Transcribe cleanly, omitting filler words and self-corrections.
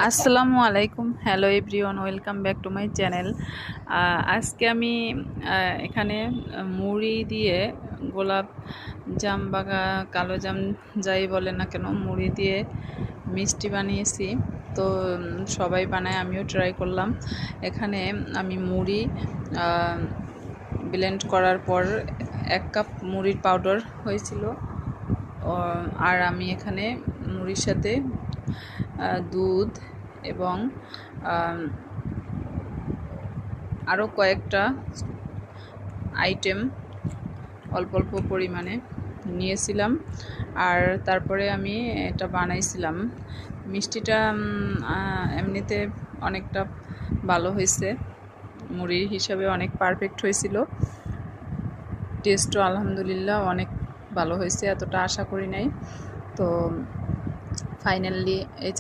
আসসালামু আলাইকুম, hello everyone, welcome back to my channel. আজকে আমি এখানে মুড়ি দিয়ে গোলাপ জাম বা কালো জাম যাই বলে না কেন, মুড়ি দিয়ে মিষ্টি বানিয়েছি। তো সবাই বানায়, আমিও ট্রাই করলাম। এখানে আমি মুড়ি ব্লেন্ড করার পর 1 কাপ মুড়ির পাউডার হয়েছিল। আর আমি এখানে মুড়ির সাথে দুধ এবং আরও কয়েকটা আইটেম অল্প অল্প পরিমাণে নিয়েছিলাম। আর তারপরে আমি এটা বানাইছিলাম। মিষ্টিটা এমনিতে অনেকটা ভালো হয়েছে, মুড়ির হিসাবে অনেক পারফেক্ট হয়েছিল। টেস্টও আলহামদুলিল্লাহ অনেক ভালো হয়েছে, এতটা আশা করি নাই। তো ফাইনালি এই যে